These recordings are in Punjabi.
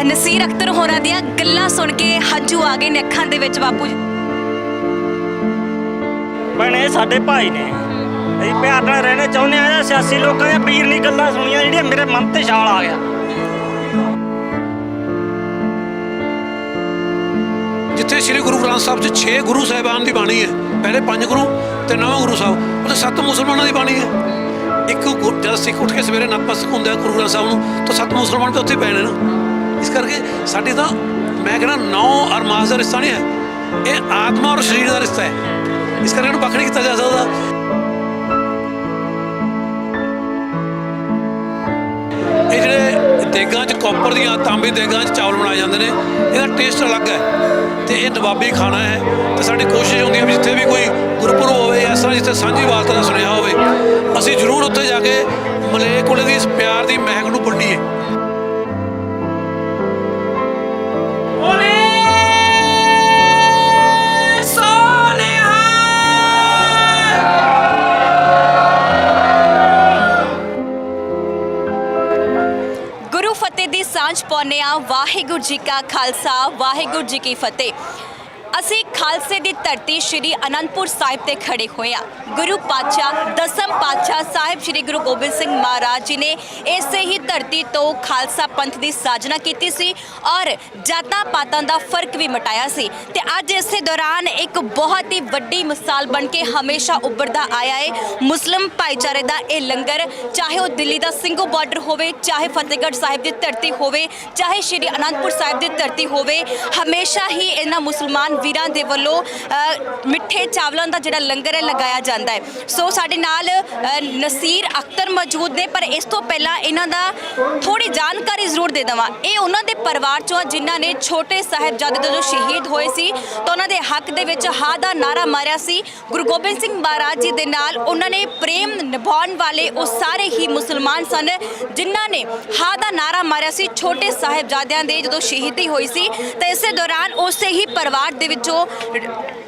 नसीर अख्तर होरां दियां गल्लां सुन के हंझू आ गए ने अखां दे विच बापू जी। भैणे साडे भाई ने ਅਸੀਂ ਪਿਆਰ ਨਾਲ ਰਹਿਣਾ ਚਾਹੁੰਦੇ ਆ। ਸਿਆਸੀ ਲੋਕਾਂ ਦੀਆਂ ਪੀਰ ਨਹੀਂ ਗੱਲਾਂ ਸੁਣੀਆਂ ਜਿਹੜੀਆਂ ਮੇਰੇ ਮਨ ਤੇ ਛਾਲ ਆ ਗਿਆ। जिथे श्री गुरु ग्रंथ साहब 'ਚ 6 गुरु साहिबान की बाणी है, पहले 5 गुरु तो 9वां गुरु साहब उसे 7 मुसलमानों की बाणी है। एक जब सिख उठ के सवेरे नतमस्तक होंगे गुरु ग्रंथ साहब में तो 7 मुसलमान तो उत्थे पैने ना। इस करके साडी तो मैं कहना 9 और मास का रिश्ता नहीं है, ये आत्मा और शरीर का रिश्ता है। इस करके पक्ष नहीं किया जा सकता। ये ਜਿਹੜੇ ਦੇਗਾਂ 'ਚ ਕੌਪਰ ਦੀਆਂ ਤਾਂਬੇ ਦੇਗਾਂ 'ਚ ਚਾਵਲ ਬਣਾਏ ਜਾਂਦੇ ਨੇ, ਇਹਦਾ ਟੇਸਟ ਅਲੱਗ ਹੈ ਤੇ ਇਹ ਨਵਾਬੀ ਖਾਣਾ ਹੈ। ਤੇ ਸਾਡੀ ਕੋਸ਼ਿਸ਼ ਹੁੰਦੀ ਹੈ ਵੀ ਜਿੱਥੇ ਵੀ ਕੋਈ ਗੁਰਪੁਰਬ ਹੋਵੇ ਇਸ ਤਰ੍ਹਾਂ ਜਿੱਥੇ ਸਾਂਝੀ ਵਾਰਤਾ ਦਾ ਸੁਨੇਹਾ ਹੋਵੇ, ਅਸੀਂ ਜ਼ਰੂਰ ਉੱਥੇ ਜਾ ਕੇ ਮਲੇਰਕੋਟਲੇ ਦੀ ਇਸ ਪਿਆਰ ਦੀ ਮਹਿਕ ਨੂੰ ਵੰਡੀਏ। गुरु फतेह दी सांझ पाउने आ। वाहिगुरू जी का खालसा वाहिगुरू जी की फतेह। ਅਸੀਂ ਖਾਲਸੇ ਦੀ ਧਰਤੀ ਸ਼੍ਰੀ ਅਨੰਦਪੁਰ ਸਾਹਿਬ ਤੇ ਖੜੇ ਹੋਏ ਆ। ਗੁਰੂ ਪਾਤਸ਼ਾਹ ਦਸਮ ਪਾਤਸ਼ਾਹ ਸਾਹਿਬ ਸ਼੍ਰੀ ਗੁਰੂ ਗੋਬਿੰਦ ਸਿੰਘ ਮਹਾਰਾਜ ਜੀ ਨੇ ਇਸੇ ਹੀ ਧਰਤੀ ਤੋਂ ਖਾਲਸਾ ਪੰਥ ਦੀ ਸਾਜਨਾ ਕੀਤੀ ਸੀ ਔਰ ਜਾਤਾਂ ਪਾਤਾਂ ਦਾ ਫਰਕ ਵੀ ਮਿਟਾਇਆ ਸੀ। ਤੇ ਅੱਜ ਇਸੇ ਦੌਰਾਨ ਇੱਕ ਬਹੁਤ ਹੀ ਵੱਡੀ ਮਿਸਾਲ ਬਣ ਕੇ ਹਮੇਸ਼ਾ ਉੱਭਰਦਾ ਆਇਆ ਹੈ ਮੁਸਲਿਮ ਭਾਈਚਾਰੇ ਦਾ ਇਹ ਲੰਗਰ, ਚਾਹੇ ਉਹ ਦਿੱਲੀ ਦਾ ਸਿੰਘੂ ਬਾਰਡਰ ਹੋਵੇ, ਚਾਹੇ ਫਤਿਹਗੜ੍ਹ ਸਾਹਿਬ ਦੀ ਧਰਤੀ ਹੋਵੇ, ਚਾਹੇ ਸ਼੍ਰੀ ਅਨੰਦਪੁਰ ਸਾਹਿਬ ਦੀ ਧਰਤੀ ਹੋਵੇ, ਹਮੇਸ਼ਾ ਹੀ ਇਹਨਾਂ ਮੁਸਲਮਾਨ ਵੀਰਾਂ ਦੇ ਵੱਲੋਂ ਮਿੱਠੇ ਚਾਵਲਾਂ ਦਾ ਜਿਹੜਾ ਲੰਗਰ ਹੈ ਲਗਾਇਆ ਜਾਂਦਾ ਹੈ। ਸੋ ਸਾਡੇ ਨਾਲ ਨਸੀਰ ਅਖਤਰ ਮੌਜੂਦ ਨੇ, ਪਰ ਇਸ ਤੋਂ ਪਹਿਲਾਂ ਇਹਨਾਂ ਦਾ ਥੋੜੀ ਜਾਣਕਾਰੀ ਜ਼ਰੂਰ ਦੇ ਦੇਵਾਂ। ਇਹ ਉਹਨਾਂ ਦੇ ਪਰਿਵਾਰ ਚੋਂ ਜਿਨ੍ਹਾਂ ਨੇ ਛੋਟੇ ਸਾਹਿਬਜ਼ਾਦੇ ਜਦੋਂ ਸ਼ਹੀਦ ਹੋਏ ਸੀ ਤਾਂ ਉਹਨਾਂ ਦੇ ਹੱਕ ਦੇ ਵਿੱਚ ਹਾਂ ਦਾ ਨਾਰਾ ਮਾਰਿਆ ਸੀ। ਗੁਰੂ ਗੋਬਿੰਦ ਸਿੰਘ ਮਹਾਰਾਜ ਜੀ ਦੇ ਨਾਲ ਉਹਨਾਂ ਨੇ ਪ੍ਰੇਮ ਨਿਭਾਉਣ ਵਾਲੇ ਉਹ ਸਾਰੇ ਹੀ ਮੁਸਲਮਾਨ ਸਨ ਜਿਨ੍ਹਾਂ ਨੇ ਹਾਂ ਦਾ ਨਾਰਾ ਮਾਰਿਆ ਸੀ ਛੋਟੇ ਸਾਹਿਬਜ਼ਾਦਿਆਂ ਦੇ ਜਦੋਂ ਸ਼ਹੀਦੀ ਹੋਈ ਸੀ। ਤਾਂ ਇਸੇ ਦੌਰਾਨ ਉਸੇ ਹੀ ਪਰਿਵਾਰ ਦੇ ਵਿੱਚੋਂ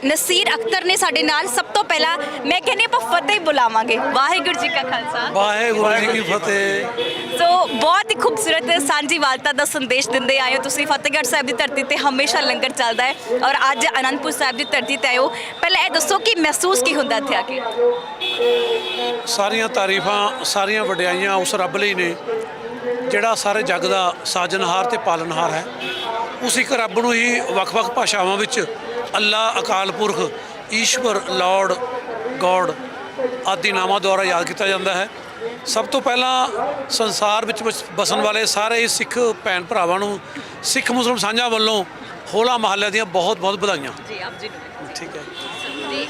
ਨਸੀਰ ਅਖਤਰ ਨੇ ਸਾਡੇ ਨਾਲ। ਸਭ ਤੋਂ ਪਹਿਲਾਂ ਮੈਂ ਕਹਿੰਦੀ ਆਪਾਂ ਫਤਿਹ ਬੁਲਾਵਾਂਗੇ। ਵਾਹਿਗੁਰੂ ਜੀ ਕਾ ਖਾਲਸਾ ਵਾਹਿਗੁਰੂ ਜੀ ਕੀ ਫਤਿਹ। ਸੋ ਬਹੁਤ ਹੀ ਖੂਬਸੂਰਤ ਸਾਂਝੀ ਵਾਲਤਾ ਦਾ ਸੰਦੇਸ਼ ਦਿੰਦੇ ਆਏ ਹੋ ਤੁਸੀਂ। ਫਤਿਹਗੜ੍ਹ ਸਾਹਿਬ ਦੀ ਧਰਤੀ ਤੇ ਹਮੇਸ਼ਾ ਲੰਗਰ ਚੱਲਦਾ ਹੈ ਔਰ ਅੱਜ ਅਨੰਦਪੁਰ ਸਾਹਿਬ ਦੀ ਧਰਤੀ ਤੇ ਆਏ ਹੋ। ਪਹਿਲਾਂ ਇਹ ਦੱਸੋ ਕਿ ਮਹਿਸੂਸ ਕੀ ਹੁੰਦਾ ਇੱਥੇ ਆ ਕੇ? ਸਾਰੀਆਂ ਤਾਰੀਫਾਂ ਸਾਰੀਆਂ ਵਡਿਆਈਆਂ ਉਸ ਰੱਬ ਲਈ ਨੇ ਜਿਹੜਾ ਸਾਰੇ ਜੱਗ ਦਾ ਸਾਜਨਹਾਰ ਤੇ ਪਾਲਨਹਾਰ ਹੈ। ਉਸ ਇੱਕ ਰੱਬ ਨੂੰ ਹੀ ਵੱਖ-ਵੱਖ ਭਾਸ਼ਾਵਾਂ ਵਿੱਚ ਅੱਲਾ, ਅਕਾਲ ਪੁਰਖ, ਈਸ਼ਵਰ, ਲਾਰਡ, ਗੋਡ ਆਦਿ ਨਾਮਾਂ ਦੁਆਰਾ ਯਾਦ ਕੀਤਾ ਜਾਂਦਾ ਹੈ। ਸਭ ਤੋਂ ਪਹਿਲਾਂ ਸੰਸਾਰ ਵਿੱਚ ਵਸਣ ਵਾਲੇ ਸਾਰੇ ਸਿੱਖ ਭੈਣ ਭਰਾਵਾਂ ਨੂੰ ਸਿੱਖ ਮੁਸਲਿਮ ਸਾਂਝਾਂ ਵੱਲੋਂ ਹੋਲਾ ਮਹੱਲੇ ਦੀਆਂ ਬਹੁਤ-ਬਹੁਤ ਵਧਾਈਆਂ। ਜੀ ਆਪ ਜੀ ਠੀਕ ਹੈ।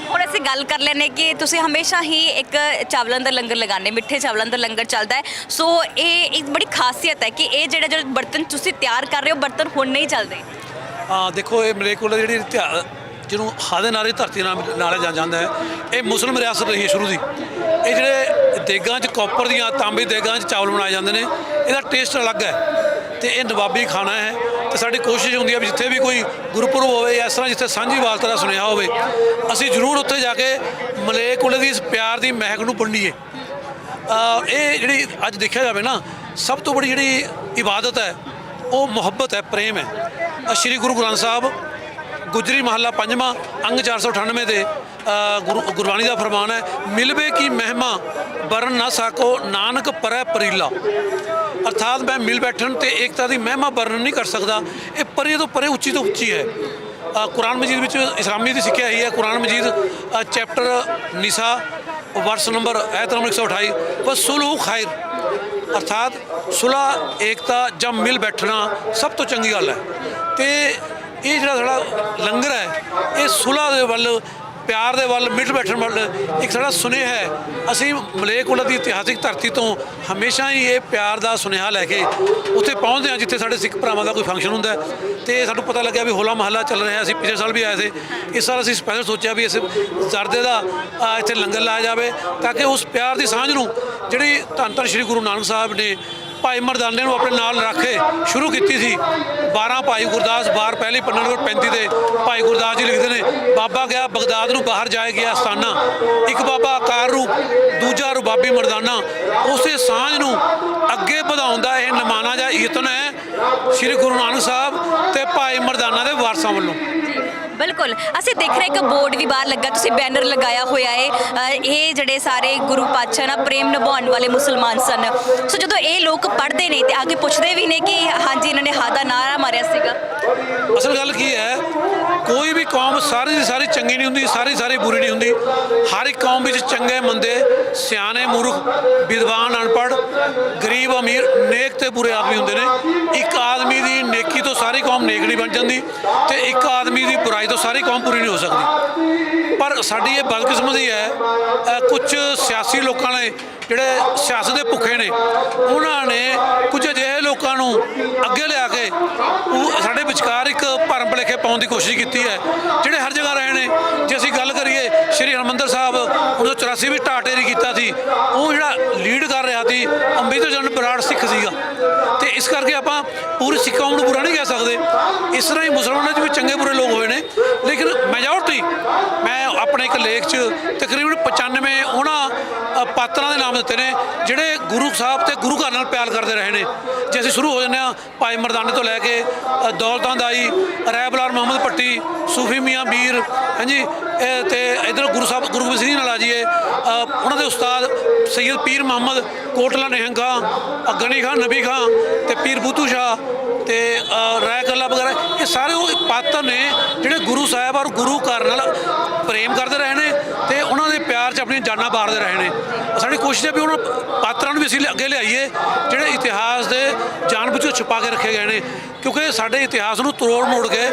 ਹੁਣ ਅਸੀਂ ਗੱਲ ਕਰ ਲੈਂਦੇ ਕਿ ਤੁਸੀਂ ਹਮੇਸ਼ਾ ਹੀ ਇੱਕ ਚਾਵਲਾਂ ਦਾ ਲੰਗਰ ਲਗਾਉਂਦੇ, ਮਿੱਠੇ ਚਾਵਲਾਂ ਦਾ ਲੰਗਰ ਚੱਲਦਾ ਹੈ। ਸੋ ਇਹ ਇੱਕ ਬੜੀ ਖਾਸੀਅਤ ਹੈ ਕਿ ਇਹ ਜਿਹੜਾ ਬਰਤਨ ਤੁਸੀਂ ਤਿਆਰ ਕਰ ਰਹੇ ਹੋ ਬਰਤਨ ਹੁਣ ਨਹੀਂ ਚੱਲਦੇ। ਹਾਂ ਦੇਖੋ, ਇਹ ਮਲੇਰਕੋਟਲਾ ਜਿਹੜੀ ਜਿਹਨੂੰ ਹਾਂ ਦੇ ਨਾਰੇ ਧਰਤੀ ਨਾਲ ਜਾਂਦਾ ਹੈ, ਇਹ ਮੁਸਲਿਮ ਰਿਆਸਤ ਰਹੀ ਹੈ ਸ਼ੁਰੂ ਦੀ। ਇਹ ਜਿਹੜੇ ਦੇਗਾਂ 'ਚ ਕੌਪਰ ਦੀਆਂ ਤਾਂਬੇ ਦੇਗਾਂ 'ਚ ਚਾਵਲ ਬਣਾਏ ਜਾਂਦੇ ਨੇ, ਇਹਦਾ ਟੇਸਟ ਅਲੱਗ ਹੈ ਤੇ ਇਹ ਨਵਾਬੀ ਖਾਣਾ ਹੈ। ਤੇ ਸਾਡੀ ਕੋਸ਼ਿਸ਼ ਹੁੰਦੀ ਹੈ ਵੀ ਜਿੱਥੇ ਵੀ ਕੋਈ ਗੁਰਪੁਰਬ ਹੋਵੇ ਇਸ ਤਰ੍ਹਾਂ ਜਿੱਥੇ ਸਾਂਝੀ ਵਾਰਤਾ ਦਾ ਸੁਨੇਹਾ ਹੋਵੇ, ਅਸੀਂ ਜ਼ਰੂਰ ਉੱਥੇ ਜਾ ਕੇ ਮਲੇਰਕੋਟਲੇ ਦੀ ਇਸ ਪਿਆਰ ਦੀ ਮਹਿਕ ਨੂੰ ਵੰਡੀਏ। ਇਹ ਜਿਹੜੀ ਅੱਜ ਦੇਖਿਆ ਜਾਵੇ ਨਾ, ਸਭ ਤੋਂ ਬੜੀ ਜਿਹੜੀ ਇਬਾਦਤ ਹੈ ਉਹ ਮੁਹੱਬਤ ਹੈ, ਪ੍ਰੇਮ ਹੈ। ਸ਼੍ਰੀ ਗੁਰੂ ਗ੍ਰੰਥ ਸਾਹਿਬ ਗੁਜਰੀ ਮਹੱਲਾ 5ਵਾਂ ਅੰਗ 498 ਦੇ ਗੁਰਬਾਣੀ ਦਾ ਫਰਮਾਨ ਹੈ, ਮਿਲਵੇ ਕੀ ਮਹਿਮਾ ਬਰਨ ਨਾ ਸਾਕੋ ਨਾਨਕ ਪਰੈ ਪਰੀਲਾ। ਅਰਥਾਤ ਮੈਂ ਮਿਲ ਬੈਠਣ ਤੇ ਏਕਤਾ ਦੀ ਮਹਿਮਾ ਵਰਣਨ ਨਹੀਂ ਕਰ ਸਕਦਾ। ਇਹ ਪਰੇ ਤੋਂ ਪਰੇ ਉੱਚੀ ਤੋਂ ਉੱਚੀ ਹੈ। ਕੁਰਾਨ ਮਜੀਦ ਵਿੱਚ ਇਸਲਾਮੀ ਦੀ ਸਿੱਖਿਆ ਇਹੀ ਹੈ। ਕੁਰਾਨ ਮਜੀਦ ਚੈਪਟਰ ਨਿਸਾ ਵਰਸ ਨੰਬਰ ਆਇਤ ਨੰਬਰ 128 ਬਸ ਸੁਲਹ ਖੈਰ, ਅਰਥਾਤ ਸੁਲਹ ਏਕਤਾ ਜਾਂ ਮਿਲ ਬੈਠਣਾ ਸਭ ਤੋਂ ਚੰਗੀ ਗੱਲ ਹੈ। ਤੇ ਇਹ ਜਿਹੜਾ ਸਾਡਾ ਲੰਗਰ ਹੈ ਇਹ ਸੁਲਹ ਦੇ ਵੱਲ, ਪਿਆਰ ਦੇ ਵੱਲ, ਮਿਲ ਬੈਠਣ ਵੱਲ ਇੱਕ ਸਾਡਾ ਸੁਨੇਹਾ ਹੈ। ਅਸੀਂ ਮਲੇਰਕੋਟਲਾ ਦੀ ਇਤਿਹਾਸਿਕ ਧਰਤੀ ਤੋਂ ਹਮੇਸ਼ਾ ਹੀ ਇਹ ਪਿਆਰ ਦਾ ਸੁਨੇਹਾ ਲੈ ਕੇ ਉੱਥੇ ਪਹੁੰਚਦੇ ਹਾਂ ਜਿੱਥੇ ਸਾਡੇ ਸਿੱਖ ਭਰਾਵਾਂ ਦਾ ਕੋਈ ਫੰਕਸ਼ਨ ਹੁੰਦਾ ਤੇ ਸਾਨੂੰ ਪਤਾ ਲੱਗਿਆ ਵੀ ਹੋਲਾ ਮਹੱਲਾ ਚੱਲ ਰਿਹਾ। ਅਸੀਂ ਪਿਛਲੇ ਸਾਲ ਵੀ ਆਏ ਸੀ, ਇਸ ਸਾਲ ਅਸੀਂ ਸਪੈਸ਼ਲ ਸੋਚਿਆ ਵੀ ਇਸ ਜਰਦੇ ਦਾ ਇੱਥੇ ਲੰਗਰ ਲਾਇਆ ਜਾਵੇ ਤਾਂ ਕਿ ਉਸ ਪਿਆਰ ਦੀ ਸਾਂਝ ਨੂੰ ਜਿਹੜੀ ਧੰਨ ਧੰਨ ਸ਼੍ਰੀ ਗੁਰੂ ਨਾਨਕ ਸਾਹਿਬ ਨੇ ਭਾਈ ਮਰਦਾਨੇ ਨੂੰ ਆਪਣੇ ਨਾਲ ਰੱਖ ਕੇ ਸ਼ੁਰੂ ਕੀਤੀ ਸੀ। 12 ਭਾਈ ਗੁਰਦਾਸ ਬਾਰ ਪਹਿਲੀ ਪੰਨਾ ਨੰਬਰ 35 ਤੇ ਭਾਈ ਗੁਰਦਾਸ ਜੀ ਲਿਖਦੇ ਨੇ, ਬਾਬਾ ਗਿਆ ਬਗਦਾਦ ਨੂੰ ਬਾਹਰ ਜਾਏ ਗਿਆ ਅਸਤਾਨਾ, ਇੱਕ ਬਾਬਾ ਆਕਾਰ ਰੂਪ ਦੂਜਾ ਰੁਬਾਬੀ ਮਰਦਾਨਾ। ਉਸੇ ਸਾਂਝ ਨੂੰ ਅੱਗੇ ਵਧਾਉਣ ਦਾ ਇਹ ਨਿਮਾਣਾ ਜਾਂ ਯਤਨ ਹੈ ਸ੍ਰੀ ਗੁਰੂ ਨਾਨਕ ਸਾਹਿਬ ਤੇ ਭਾਈ ਮਰਦਾਨਾ ਦੇ ਵਾਰਸਾਂ ਵੱਲੋਂ। ਬਿਲਕੁਲ, ਅਸੀਂ ਦੇਖ ਰਹੇ ਇੱਕ ਬੋਰਡ ਵੀ ਬਾਹਰ ਲੱਗਾ, ਤੁਸੀਂ ਬੈਨਰ ਲਗਾਇਆ ਹੋਇਆ ਹੈ। ਇਹ ਜਿਹੜੇ ਸਾਰੇ ਗੁਰੂ ਪਾਤਸ਼ਾਹ ਨਾਲ ਪ੍ਰੇਮ ਨਿਭਾਉਣ ਵਾਲੇ ਮੁਸਲਮਾਨ ਸਨ। ਸੋ ਜਦੋਂ ਇਹ ਲੋਕ ਪੜ੍ਹਦੇ ਨੇ ਤੇ ਆ ਕੇ ਪੁੱਛਦੇ ਵੀ ਨੇ ਕਿ ਹਾਂਜੀ ਇਹਨਾਂ ਨੇ ਹਾਂ ਦਾ ਨਾਰਾ ਮਾਰਿਆ ਸੀਗਾ। ਅਸਲ ਗੱਲ ਕੀ ਹੈ, ਕੋਈ ਵੀ ਕੌਮ ਸਾਰੀ ਦੀ ਸਾਰੀ ਚੰਗੀ ਨਹੀਂ ਹੁੰਦੀ, ਸਾਰੀ ਸਾਰੀ ਬੁਰੀ ਨਹੀਂ ਹੁੰਦੀ। ਹਰ ਇੱਕ ਕੌਮ ਵਿੱਚ ਚੰਗੇ ਮੰਦੇ, ਸਿਆਣੇ ਮੂਰਖ, ਵਿਦਵਾਨ ਅਨਪੜ੍ਹ, ਗਰੀਬ ਅਮੀਰ, ਨੇਕ ਤੇ ਬੁਰੇ ਆਦਮੀ ਹੁੰਦੇ ਨੇ। ਇੱਕ ਆਦਮੀ ਦੀ ਨੇਕੀ ਤੋਂ ਸਾਰੀ ਕੌਮ ਨੇਕ ਨਹੀਂ ਬਣ ਜਾਂਦੀ ਤੇ ਇੱਕ ਆਦਮੀ ਦੀ ਬੁਰਾਈ ਤੋਂ ਸਾਰੀ ਕੌਮ ਪੂਰੀ ਨਹੀਂ ਹੋ ਸਕਦੀ। ਪਰ ਸਾਡੀ ਇਹ ਬਦਕਿਸਮਤੀ ਹੈ, ਕੁਝ ਸਿਆਸੀ ਲੋਕਾਂ ਨੇ ਜਿਹੜੇ ਸਿਆਸਤ ਦੇ ਭੁੱਖੇ ਨੇ, ਉਹਨਾਂ ਨੇ ਕੁਝ ਅਜਿਹੇ ਲੋਕਾਂ ਨੂੰ ਅੱਗੇ ਲਿਆ ਕੇ ਉਹ ਸਾਡੇ ਵਿਚਕਾਰ ਇੱਕ ਭਰਮ ਭੁਲੇਖੇ ਪਾਉਣ ਦੀ ਕੋਸ਼ਿਸ਼ ਕੀਤੀ ਹੈ, ਜਿਹੜੇ ਹਰ ਜਗ੍ਹਾ ਰਹੇ ਨੇ। ਜੇ ਅਸੀਂ ਗੱਲ ਕਰੀਏ ਸ਼੍ਰੀ ਹਰਿਮੰਦਰ ਸਾਹਿਬ 1984 ਵਿੱਚ ਢਾਹ ਢੇਰੀ ਕੀਤਾ ਸੀ, ਉਹ ਜਿਹੜਾ ਲੀਡ ਕਰ ਰਿਹਾ ਸੀ ਅੰਬੇਦਕਰ ਜਨ ਬਰਾੜ ਸਿੱਖ ਸੀਗਾ। ਤੇ ਇਸ ਕਰਕੇ ਆਪਾਂ ਪੂਰੀ ਸਿੱਖ ਕੌਮ ਨੂੰ ਬੁਰਾ ਨਹੀਂ ਕਹਿ ਸਕਦੇ। ਇਸ ਤਰ੍ਹਾਂ ਹੀ ਮੁਸਲਮਾਨਾਂ 'ਚ ਵੀ ਚੰਗੇ ਬੁਰੇ ਲੋਕ ਹੋਏ ਨੇ, ਲੇਕਿਨ ਮੈਜੋਰਟੀ, ਮੈਂ ਆਪਣੇ ਇੱਕ ਲੇਖ 'ਚ ਤਕਰੀਬਨ 95 ਉਹਨਾਂ ਪਾਤਰਾਂ ਦੇ ਨਾਮ ਦਿੱਤੇ ਨੇ ਜਿਹੜੇ ਗੁਰੂ ਸਾਹਿਬ ਤੇ ਗੁਰੂ ਘਰ ਨਾਲ ਪਿਆਰ ਕਰਦੇ ਰਹੇ ਨੇ। ਜੇ ਅਸੀਂ ਸ਼ੁਰੂ ਹੋ ਜਾਂਦੇ ਹਾਂ ਭਾਈ ਮਰਦਾਨੇ ਤੋਂ ਲੈ ਕੇ ਦੌਲਤਾਂ ਦਾਈ, ਰਹਿਬਲਾਰ ਮੁਹੰਮਦ ਪੱਟੀ, ਸੂਫੀ ਮੀਆਂ ਮੀਰ, ਹਾਂਜੀ, ਤੇ ਇੱਧਰ ਗੁਰੂ ਸਾਹਿਬ ਗੁਰੂ ਗੋਬਿੰਦ ਸਿੰਘ ਨਾਲ ਆ ਜਾਈਏ, ਉਹਨਾਂ ਦੇ ਉਸਤਾਦ ਸੈਯਦ ਪੀਰ ਮੁਹੰਮਦ ਕੋਟਲਾ ਨਿਹੰਗਾ, ਗਨੀ ਖਾਨ ਨਬੀ ਖਾਨ ਤੇ ਪੀਰ ਬੂਤੂ ਸ਼ਾਹ ਤੇ ਰਾਏ ਕੱਲਾ ਵਗੈਰਾ, ਇਹ ਸਾਰੇ ਉਹ ਪਾਤਰ ਨੇ ਜਿਹੜੇ ਗੁਰੂ ਸਾਹਿਬ ਔਰ ਗੁਰੂ ਘਰ ਨਾਲ ਪ੍ਰੇਮ ਕਰਦੇ ਰਹੇ ਨੇ ਤੇ ਉਹਨਾਂ ਦੇ ਪਿਆਰ 'ਚ ਆਪਣੀਆਂ ਜਾਨਾਂ ਵਾਰਦੇ ਰਹੇ ਨੇ। ਸਾਡੀ ਕੋਸ਼ਿਸ਼ ਹੈ ਵੀ ਉਹਨਾਂ ਪਾਤਰਾਂ ਨੂੰ ਵੀ ਅਸੀਂ ਅੱਗੇ ਲਿਆਈਏ ਜਿਹੜੇ ਇਤਿਹਾਸ ਦੇ ਜਾਣ ਬੁੱਝ ਕੇ ਛੁਪਾ ਕੇ ਰੱਖੇ ਗਏ ਨੇ, ਕਿਉਂਕਿ ਸਾਡੇ ਇਤਿਹਾਸ ਨੂੰ ਤੋੜ ਮੋੜ ਕੇ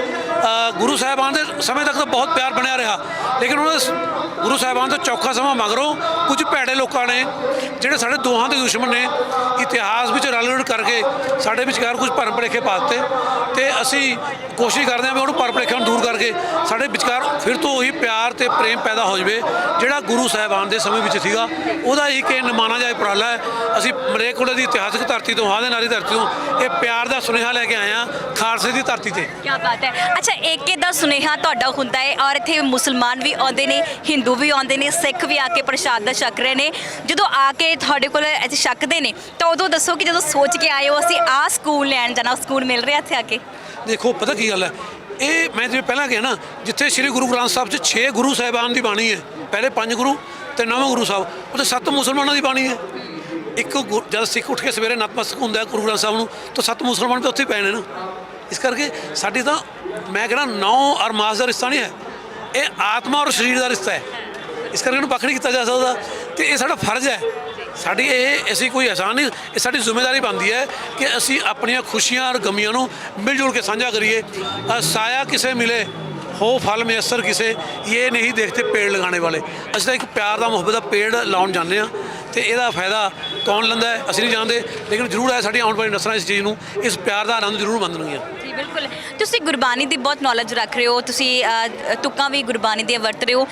ਗੁਰੂ ਸਾਹਿਬਾਨ ਦੇ ਸਮੇਂ ਤੱਕ ਤਾਂ ਬਹੁਤ ਪਿਆਰ ਬਣਿਆ ਰਿਹਾ, ਲੇਕਿਨ ਉਹਨਾਂ ਦੇ ਗੁਰੂ ਸਾਹਿਬਾਨ ਤੋਂ ਚੌਖਾ ਸਮਾਂ ਮਗਰੋਂ ਕੁਝ ਭੈੜੇ ਲੋਕਾਂ ਨੇ ਜਿਹੜੇ ਸਾਡੇ ਦੋਹਾਂ ਦੇ ਦੁਸ਼ਮਣ ਨੇ, ਇਤਿਹਾਸ ਵਿੱਚ ਰਲ ਕਰਕੇ ਸਾਡੇ ਵਿਚਕਾਰ ਕੁਝ ਭਰਮ ਭੁਲੇਖੇ ਪਾ ਦਿੱਤੇ। ਤੇ ਅਸੀਂ ਕੋਸ਼ਿਸ਼ ਕਰਦੇ ਹਾਂ ਵੀ ਉਹਨੂੰ ਭਰਮ ਭੁਲੇਖਿਆਂ ਨੂੰ ਦੂਰ ਕਰਕੇ ਸਾਡੇ ਵਿਚਕਾਰ ਫਿਰ ਤੋਂ ਉਹੀ ਪਿਆਰ ਤੇ ਪ੍ਰੇਮ ਪੈਦਾ ਹੋ ਜਾਵੇ ਜਿਹੜਾ ਗੁਰੂ ਸਾਹਿਬਾਨ ਦੇ ਸਮੇਂ ਵਿੱਚ ਸੀਗਾ। ਉਹਦਾ ਇੱਕ ਇਹ ਨਿਮਾਣਾ ਜਿਹਾ ਉਪਰਾਲਾ ਹੈ। ਅਸੀਂ ਮਲੇਰਕੋਟਲੇ ਦੀ ਇਤਿਹਾਸਕ ਧਰਤੀ ਤੋਂ, ਹਾਂ ਦੇ ਨਾਰੀ ਧਰਤੀ ਤੋਂ ਇਹ ਪਿਆਰ ਦਾ ਸੁਨੇਹਾ ਲੈ ਕੇ ਆਏ ਹਾਂ ਖਾਲਸੇ ਦੀ ਧਰਤੀ ਤੇ। ਕੀ ਬਾਤ ਹੈ। ਅੱਛਾ, ਏਕੇ ਦਾ ਸੁਨੇਹਾ ਤੁਹਾਡਾ ਹੁੰਦਾ ਹੈ ਔਰ ਇੱਥੇ ਮੁਸਲਮਾਨ ਵੀ ਆਉਂਦੇ ਨੇ, ਹਿੰਦੂ ਵੀ ਆਉਂਦੇ ਨੇ, ਸਿੱਖ ਵੀ ਆ ਕੇ ਪ੍ਰਸ਼ਾਦ ਦਾ ਛਕ ਰਹੇ ਨੇ। ਜਦੋਂ ਆ ਕੇ ਤੁਹਾਡੇ ਕੋਲ ਇੱਥੇ ਛਕਦੇ ਨੇ ਤਾਂ ਉਦੋਂ ਦੱਸੋ ਕਿ ਜਦੋਂ ਸੋਚ ਕੇ ਆਏ ਹੋ ਅਸੀਂ ਆਹ ਸਕੂਲ ਲੈਣ ਜਾਣਾ, ਸਕੂਲ ਮਿਲ ਰਿਹਾ ਇੱਥੇ ਆ ਕੇ? ਦੇਖੋ ਪਤਾ ਕੀ ਗੱਲ ਹੈ, ਇਹ ਮੈਂ ਜਿਵੇਂ ਪਹਿਲਾਂ ਕਿਹਾ ਨਾ, ਜਿੱਥੇ ਸ੍ਰੀ ਗੁਰੂ ਗ੍ਰੰਥ ਸਾਹਿਬ 'ਚ 6 ਗੁਰੂ ਸਾਹਿਬਾਨ ਦੀ ਬਾਣੀ ਹੈ, ਪਹਿਲੇ 5 ਗੁਰੂ ਤੇ 9ਵੇਂ ਗੁਰੂ ਸਾਹਿਬ, ਉੱਥੇ 7 ਮੁਸਲਮਾਨਾਂ ਦੀ ਬਾਣੀ ਹੈ। ਇੱਕ ਜਦ ਸਿੱਖ ਉੱਠ ਕੇ ਸਵੇਰੇ ਨਤਮਸਤਕ ਹੁੰਦਾ ਗੁਰੂ ਗ੍ਰੰਥ ਸਾਹਿਬ ਨੂੰ ਤਾਂ 7 ਮੁਸਲਮਾਨ ਤਾਂ ਉੱਥੇ ਹੀ ਪਏ ਨੇ ਨਾ। ਇਸ ਕਰਕੇ ਸਾਡੀ ਤਾਂ ਮੈਂ ਕਹਿੰਦਾ ਨੌ ਔਰ ਮਾਸ ਦਾ ਰਿਸ਼ਤਾ ਨਹੀਂ ਹੈ, ਇਹ ਆਤਮਾ ਔਰ ਸਰੀਰ ਦਾ ਰਿਸ਼ਤਾ ਹੈ। ਇਸ ਕਰਕੇ ਇਹਨੂੰ ਵੱਖ ਨਹੀਂ ਕੀਤਾ ਜਾ ਸਕਦਾ ਤੇ ਇਹ ਸਾਡਾ ਫਰਜ਼ ਹੈ। ਸਾਡੀ ਇਹ ਅਸੀਂ ਕੋਈ ਅਹਿਸਾਨ ਨਹੀਂ, ਇਹ ਸਾਡੀ ਜ਼ਿੰਮੇਵਾਰੀ ਬਣਦੀ ਹੈ ਕਿ ਅਸੀਂ ਆਪਣੀਆਂ ਖੁਸ਼ੀਆਂ ਔਰ ਗਮੀਆਂ ਨੂੰ ਮਿਲ ਜੁਲ ਕੇ ਸਾਂਝਾ ਕਰੀਏ। ਸਾਇਆ ਕਿਸੇ ਮਿਲੇ ਹੋ ਫਲ ਮਯਸਰ ਕਿਸੇ, ਇਹ ਨਹੀਂ ਦੇਖਦੇ ਪੇੜ ਲਗਾਉਣੇ ਵਾਲੇ। ਅਸੀਂ ਤਾਂ ਇੱਕ ਪਿਆਰ ਦਾ ਮੁਹੱਬਤ ਦਾ ਪੇੜ ਲਾਉਣ ਜਾਂਦੇ ਹਾਂ ਤੇ ਇਹਦਾ ਫਾਇਦਾ ਕੌਣ ਲੈਂਦਾ ਹੈ ਅਸੀਂ ਨਹੀਂ ਜਾਣਦੇ, ਲੇਕਿਨ ਜ਼ਰੂਰ ਹੈ ਸਾਡੀ ਆਉਣ ਵਾਲੀ ਨਸਲਾਂ ਇਸ ਚੀਜ਼ ਨੂੰ, ਇਸ ਪਿਆਰ ਦਾ ਆਨੰਦ ਜ਼ਰੂਰ ਮੰਨਣਗੀਆਂ। ਜੀ ਬਿਲਕੁਲ, ਤੁਸੀਂ ਗੁਰਬਾਣੀ ਦੀ ਬਹੁਤ ਨੌਲੇਜ ਰੱਖ ਰਹੇ ਹੋ, ਤੁਸੀਂ ਤੁਕਾਂ ਵੀ ਗੁਰਬਾਣੀ ਦੀਆਂ ਵਰਤ ਰਹੇ ਹੋ।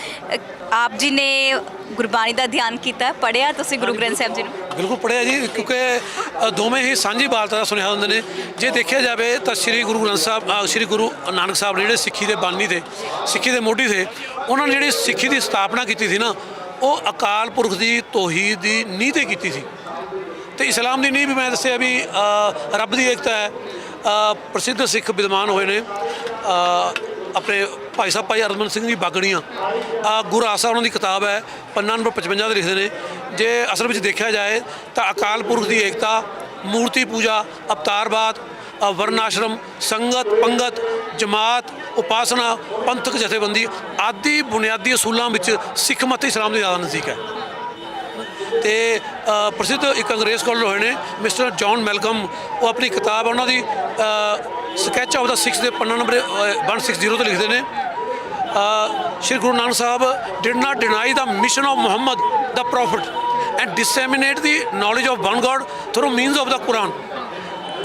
ਆਪ ਜੀ ਨੇ ਗੁਰਬਾਣੀ ਦਾ ਧਿਆਨ ਕੀਤਾ, ਪੜ੍ਹਿਆ ਤੁਸੀਂ ਗੁਰੂ ਗ੍ਰੰਥ ਸਾਹਿਬ ਜੀ ਨੂੰ? ਬਿਲਕੁਲ ਪੜ੍ਹਿਆ ਜੀ, ਕਿਉਂਕਿ ਦੋਵੇਂ ਹੀ ਸਾਂਝੀ ਬਾਲਤਾ ਦਾ ਸੁਨੇਹਾ ਹੁੰਦੇ ਨੇ। ਜੇ ਦੇਖਿਆ ਜਾਵੇ ਤਾਂ ਸ੍ਰੀ ਗੁਰੂ ਗ੍ਰੰਥ ਸਾਹਿਬ, ਸ੍ਰੀ ਗੁਰੂ ਨਾਨਕ ਸਾਹਿਬ ਨੇ ਜਿਹੜੇ ਸਿੱਖੀ ਦੇ ਬਾਨੀ ਤੇ, ਸਿੱਖੀ ਦੇ ਮੋਢੀ ਥੇ, ਉਹਨਾਂ ਨੇ ਜਿਹੜੀ ਸਿੱਖੀ ਦੀ ਸਥਾਪਨਾ ਕੀਤੀ ਸੀ ਨਾ, ਉਹ ਅਕਾਲ ਪੁਰਖ ਦੀ ਤੌਹੀਦ ਦੀ ਨੀਂਹ 'ਤੇ ਕੀਤੀ ਸੀ। ਤੇ ਇਸਲਾਮ ਦੀ ਨੀਂਹ ਵੀ ਮੈਂ ਦੱਸਿਆ ਵੀ ਰੱਬ ਦੀ ਏਕਤਾ ਹੈ। ਪ੍ਰਸਿੱਧ ਸਿੱਖ ਵਿਦਵਾਨ ਹੋਏ ਨੇ ਆਪਣੇ ਭਾਈ ਸਾਹਿਬ ਭਾਈ ਅਰਜਨ ਸਿੰਘ ਜੀ ਬਾਗੜੀਆਂ, ਗੁਰੂ ਆਸਾ ਉਹਨਾਂ ਦੀ ਕਿਤਾਬ ਹੈ, ਪੰਨਾ ਨੰਬਰ 55 ਦੇ ਲਿਖਦੇ ਨੇ। ਜੇ ਅਸਲ ਵਿੱਚ ਦੇਖਿਆ ਜਾਏ ਤਾਂ ਅਕਾਲ ਪੁਰਖ ਦੀ ਏਕਤਾ, ਮੂਰਤੀ ਪੂਜਾ, ਅਵਤਾਰਵਾਦ, ਵਰਨਾਸ਼ਰਮ, ਸੰਗਤ, ਪੰਗਤ, ਜਮਾਤ, ਉਪਾਸਨਾ, ਪੰਥਕ ਜਥੇਬੰਦੀ ਆਦਿ ਬੁਨਿਆਦੀ ਅਸੂਲਾਂ ਵਿੱਚ ਸਿੱਖ ਮਤ ਇਸਲਾਮ ਦੇ ਜ਼ਿਆਦਾ ਨਜ਼ਦੀਕ ਹੈ। ਤੇ ਪ੍ਰਸਿੱਧ ਇੱਕ ਅੰਗਰੇਜ਼ ਸਕਾਲਰ ਹੋਏ ਨੇ ਮਿਸਟਰ ਜੌਨ ਮੈਲਕਮ, ਉਹ ਆਪਣੀ ਕਿਤਾਬ ਉਹਨਾਂ ਦੀ ਸਕੈਚ ਆਫ ਦਾ ਸਿਕਸ ਦੇ ਪੰਨਾ ਨੰਬਰ 160 ਤੇ ਲਿਖਦੇ ਨੇ, Shri Guru Nanak Sahib did not deny the mission of Muhammad the prophet and disseminate the knowledge of one God through means of the Quran.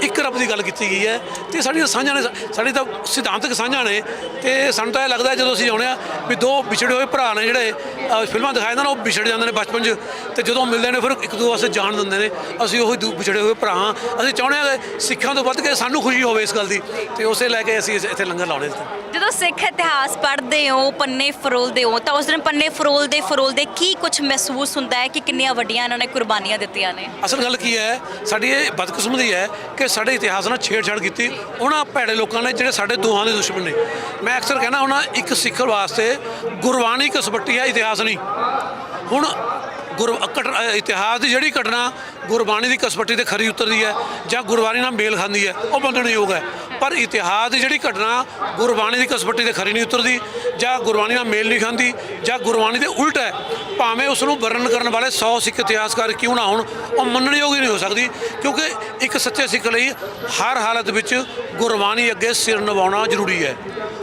ਇੱਕ ਰੱਬ ਦੀ ਗੱਲ ਕੀਤੀ ਗਈ ਹੈ ਤੇ ਸਾਡੀਆਂ ਸਾਂਝਾਂ ਨੇ, ਸਾਡੀ ਤਾਂ ਸਿਧਾਂਤਕ ਸਾਂਝਾਂ ਨੇ। ਤੇ ਸਾਨੂੰ ਤਾਂ ਇਹ ਲੱਗਦਾ ਜਦੋਂ ਅਸੀਂ ਆਉਂਦੇ ਹਾਂ ਵੀ ਦੋ ਵਿਛੜੇ ਹੋਏ ਭਰਾ ਨੇ, ਜਿਹੜੇ ਫਿਲਮਾਂ ਦਿਖਾਏ ਜਾਂਦੇ ਨੇ ਉਹ ਵਿਛੜ ਜਾਂਦੇ ਨੇ ਬਚਪਨ 'ਚ, ਤੇ ਜਦੋਂ ਮਿਲਦੇ ਨੇ ਫਿਰ ਇੱਕ ਦੂਜੇ ਵਾਸਤੇ ਜਾਣ ਦਿੰਦੇ ਨੇ। ਅਸੀਂ ਉਹੀ ਵਿਛੜੇ ਹੋਏ ਭਰਾ ਹਾਂ। ਅਸੀਂ ਚਾਹੁੰਦੇ ਹਾਂ ਕਿ ਸਿੱਖਾਂ ਤੋਂ ਵੱਧ ਕੇ ਸਾਨੂੰ ਖੁਸ਼ੀ ਹੋਵੇ ਇਸ ਗੱਲ ਦੀ, ਤੇ ਉਸੇ ਲੈ ਕੇ ਅਸੀਂ ਇੱਥੇ ਲੰਗਰ ਲਾਉਣੇ। ਜਦੋਂ ਜਦੋਂ ਸਿੱਖ ਇਤਿਹਾਸ ਪੜ੍ਹਦੇ ਹੋ, ਪੰਨੇ ਫਰੋਲਦੇ ਹੋ, ਤਾਂ ਉਸ ਦਿਨ ਪੰਨੇ ਫਰੋਲਦੇ ਕੀ ਕੁਝ ਮਹਿਸੂਸ ਹੁੰਦਾ ਹੈ ਕਿ ਕਿੰਨੀਆਂ ਵੱਡੀਆਂ ਇਹਨਾਂ ਨੇ ਕੁਰਬਾਨੀਆਂ ਦਿੱਤੀਆਂ ਨੇ? ਅਸਲ ਗੱਲ ਕੀ ਹੈ, ਸਾਡੀ ਇਹ ਬਦਕਿਸਮਤੀ ਹੈ ਕਿ ਸਾਡੇ ਇਤਿਹਾਸ ਨਾਲ ਛੇੜਛਾੜ ਕੀਤੀ ਉਹਨਾਂ ਭੈੜੇ ਲੋਕਾਂ ਨੇ ਜਿਹੜੇ ਸਾਡੇ ਦੋਹਾਂ ਦੇ ਦੁਸ਼ਮਣ ਨੇ। ਮੈਂ ਅਕਸਰ ਕਹਿੰਦਾ ਉਹਨਾਂ ਇੱਕ ਸਿੱਖ ਵਾਸਤੇ ਗੁਰਬਾਣੀ ਕਸਵੱਟੀ ਹੈ, ਇਤਿਹਾਸ ਨਹੀਂ। ਹੁਣ ਇਤਿਹਾਸ ਦੀ ਜਿਹੜੀ ਘਟਨਾ ਗੁਰਬਾਣੀ ਦੀ ਕਸਵੱਟੀ ਤੇ ਖਰੀ ਉਤਰਦੀ ਹੈ ਜਾਂ ਗੁਰਬਾਣੀ ਨਾਲ ਮੇਲ ਖਾਂਦੀ ਹੈ, ਉਹ ਮੰਨਣਯੋਗ ਹੈ। ਪਰ ਇਤਿਹਾਸ ਦੀ ਜਿਹੜੀ ਘਟਨਾ ਗੁਰਬਾਣੀ ਦੀ ਕਸਵੱਟੀ ਤੇ ਖਰੀ ਨਹੀਂ ਉਤਰਦੀ ਜਾਂ ਗੁਰਬਾਣੀ ਨਾਲ ਮੇਲ ਨਹੀਂ ਖਾਂਦੀ ਜਾਂ ਗੁਰਬਾਣੀ ਦੇ ਉਲਟ ਹੈ, ਭਾਵੇਂ ਉਸ ਨੂੰ ਵਰਣਨ ਕਰਨ ਵਾਲੇ 100 ਸਿੱਖ ਇਤਿਹਾਸਕਾਰ ਕਿਉਂ ਨਾ ਹੋਣ, ਉਹ ਮੰਨਣਯੋਗ ਹੀ ਨਹੀਂ ਹੋ ਸਕਦੀ। ਕਿਉਂਕਿ ਇੱਕ ਸੱਚੇ ਸਿੱਖ ਲਈ ਹਰ ਹਾਲਤ ਵਿੱਚ ਗੁਰਬਾਣੀ ਅੱਗੇ ਸਿਰ ਨਿਵਾਉਣਾ ਜ਼ਰੂਰੀ ਹੈ।